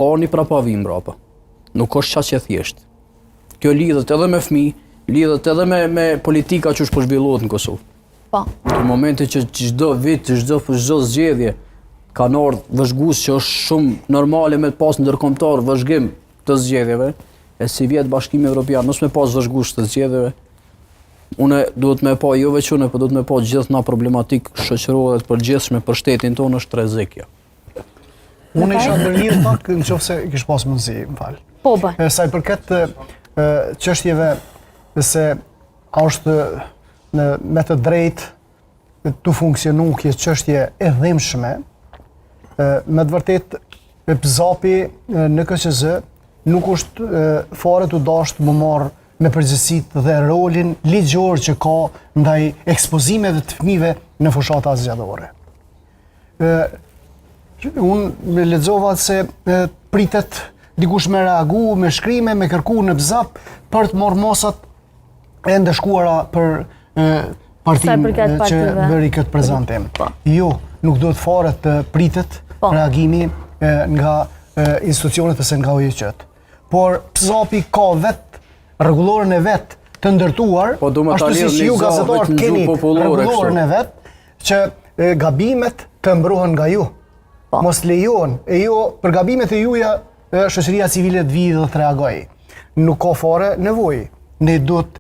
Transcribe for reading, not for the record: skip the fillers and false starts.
ani prapavim mbrapa. Nuk është qaq e thjesht. Kjo lidhet edhe me fëmijë, lidhet edhe me politika që është po zhvillohet në Kosovë. Po. Në momentin që çdo vit, çdo zgjedhje kanë ardhur vëzhgues që është shumë normale me pas ndërkombëtar vëzhgim të zgjedhjeve, e si vjet Bashkimi Evropian mos me pas vëzhgues të zgjedhjeve. Unë duhet me pa jo veç unë, po duhet me pa gjithë na problematikë shoqërore të përgjithshme për shtetin tonë është rrezik. Unë isha ndërlidh pak nëse kish pas mundësi, më fal. Po bë. Sa i përket çështjeve se a është me të drejtë të funksionu kjo çështje e dhimbshme, me të vërtetë PZAP-i në KQZ nuk është fare të dashur më marr me përgjegjësitë dhe rolin ligjor që ka ndaj ekspozimeve të fëmijëve në fushata zgjedhore. Unë me lexova se pritet dikush me reagu, me shkrime, me kërku në BZAP për të marrë mosat e ndëshkuara për partinë që bëri këtë prezantim. Jo, nuk do të fare të pritet reagimi nga institucionet ose nga OJQ-t. Por PZAP-i ka vetë rregulloren e vet të ndërtuar, ashtu si ju gazetarët keni rregulloren e vet, që gabimet të mbrohen nga ju. Mos lejohen, e jo për gabimet e juja shoqëria civile të vijë dhe të reagojë. Nuk ka fare nevojë. Ne duhet